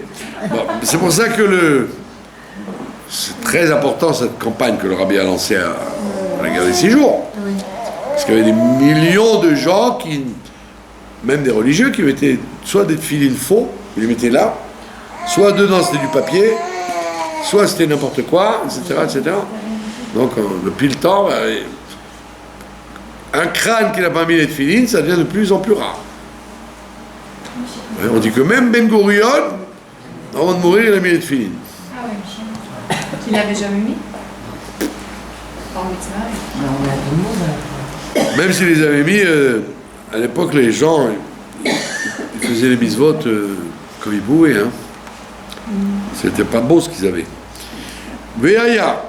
Bon, c'est pour ça que c'est très important cette campagne que le rabbi a lancée à la guerre des 6 jours. Oui. Parce qu'il y avait des millions de gens même des religieux, qui mettaient soit des tefilines faux, ils les mettaient là, soit dedans c'était du papier, soit c'était n'importe quoi, etc., etc. Donc depuis le temps, un crâne qui n'a pas mis les tefilines, ça devient de plus en plus rare. On dit que même Ben Gurion, avant de mourir, il a mis les tefilines. Qu'il n'avait jamais mis. Par mitzvah. Même s'il les avait mis, à l'époque, les gens, ils faisaient les mitzvot comme ils pouvaient. Hein. C'était pas beau ce qu'ils avaient. Ve'aya.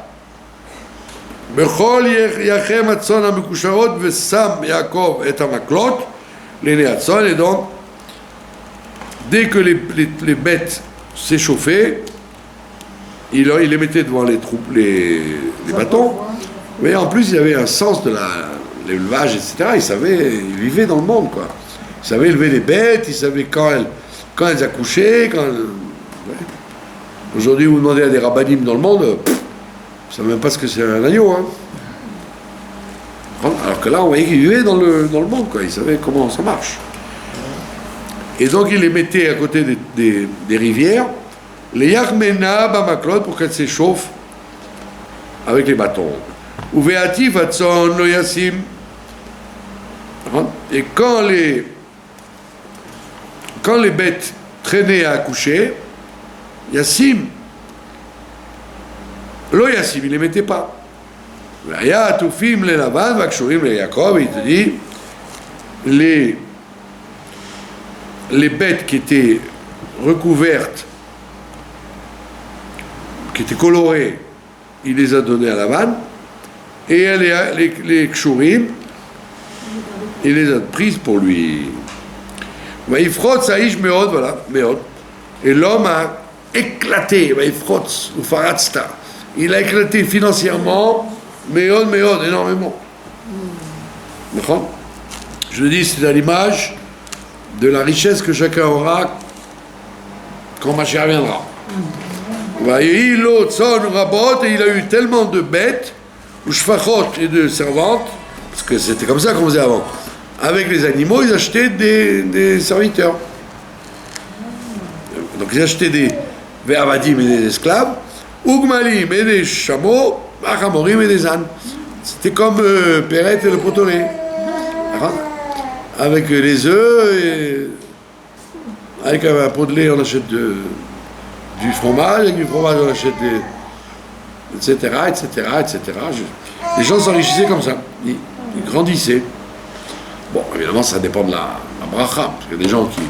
Bechol yachem atzon ha-mekusharot ve'sam Yaakov et ha-maklot l'enei atzon. Et donc, dès que les bêtes s'échauffaient, il les mettait devant les bâtons. Mais en plus, il y avait un sens de l'élevage, etc. Il vivait dans le monde, quoi. Il savait élever les bêtes, il savait quand elles accouchaient. Ouais. Aujourd'hui, vous demandez à des rabbinim dans le monde, ils ne savent même pas ce que c'est un agneau. Hein. Alors que là, on voyait qu'ils vivaient dans le monde, quoi. Ils savaient comment ça marche. Et donc, il les mettait à côté des rivières, les yachmena bamaklot, pour qu'elles s'échauffent avec les bâtons. Uveatif atzon lo yasim. Et quand les bêtes traînaient à accoucher, yasim, lo yasim, il ne les mettait pas. Ve'aya atufim le Lavan va'kshurim le Yaakov, il te dit, les bêtes qui étaient recouvertes, qui étaient colorées, il les a données à Lavan, et les kshurim, il les a prises pour lui. Il frotte saïch meod, voilà, meod. Et l'homme a éclaté, il frotte, ou faratzta. Il a éclaté financièrement, meod, énormément. Je le dis, c'est à l'image de la richesse que chacun aura quand Mashiach viendra. Et il a eu tellement de bêtes, ou shfachot et de servantes, parce que c'était comme ça qu'on faisait avant. Avec les animaux, ils achetaient des serviteurs. Donc ils achetaient des ve'avadim et des esclaves, ugmalim et des chameaux, achamorim et des ânes. C'était comme Perrette et le potonnet. Avec les œufs et avec un pot de lait, on achète du fromage, avec du fromage, on achète etc. Les gens s'enrichissaient comme ça, ils grandissaient. Bon, évidemment, ça dépend de la bracha, parce qu'il y a des gens qui,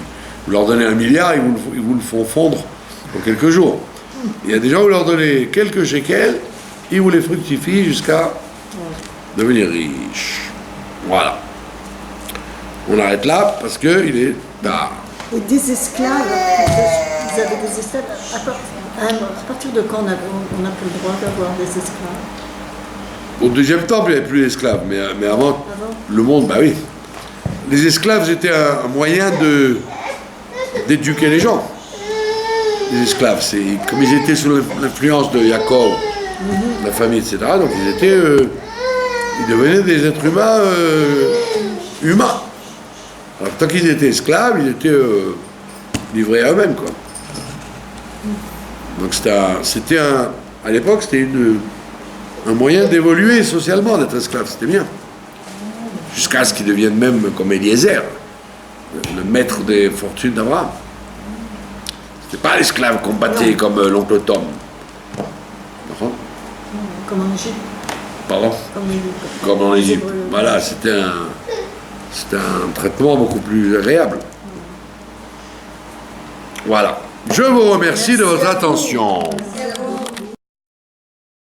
vous leur donnez 1 milliard, ils vous le font fondre pour quelques jours. Il y a des gens, vous leur donnez quelques shekels, ils vous les fructifient jusqu'à devenir riches. Voilà. On arrête là, parce qu'il est tard. Et des esclaves, vous avez des esclaves, à partir de quand on n'a plus le droit d'avoir des esclaves? Au deuxième temple, il n'y avait plus d'esclaves, mais avant, le monde, bah oui. Les esclaves, c'était un moyen d'éduquer les gens. des esclaves. Comme ils étaient sous l'influence de Jacob, la famille, etc., donc ils devenaient des êtres humains humains. Alors tant qu'ils étaient esclaves, ils étaient livrés à eux-mêmes, quoi. Donc à l'époque, c'était un moyen d'évoluer socialement, d'être esclave, c'était bien. Jusqu'à ce qu'ils deviennent même comme Eliezer, le maître des fortunes d'Abraham. C'était pas l'esclave qu'on battait comme l'oncle Tom. D'accord ? Comme en Égypte. Pardon ? Comme en Égypte. Voilà, c'était un traitement beaucoup plus agréable. Voilà. Je vous remercie de votre attention.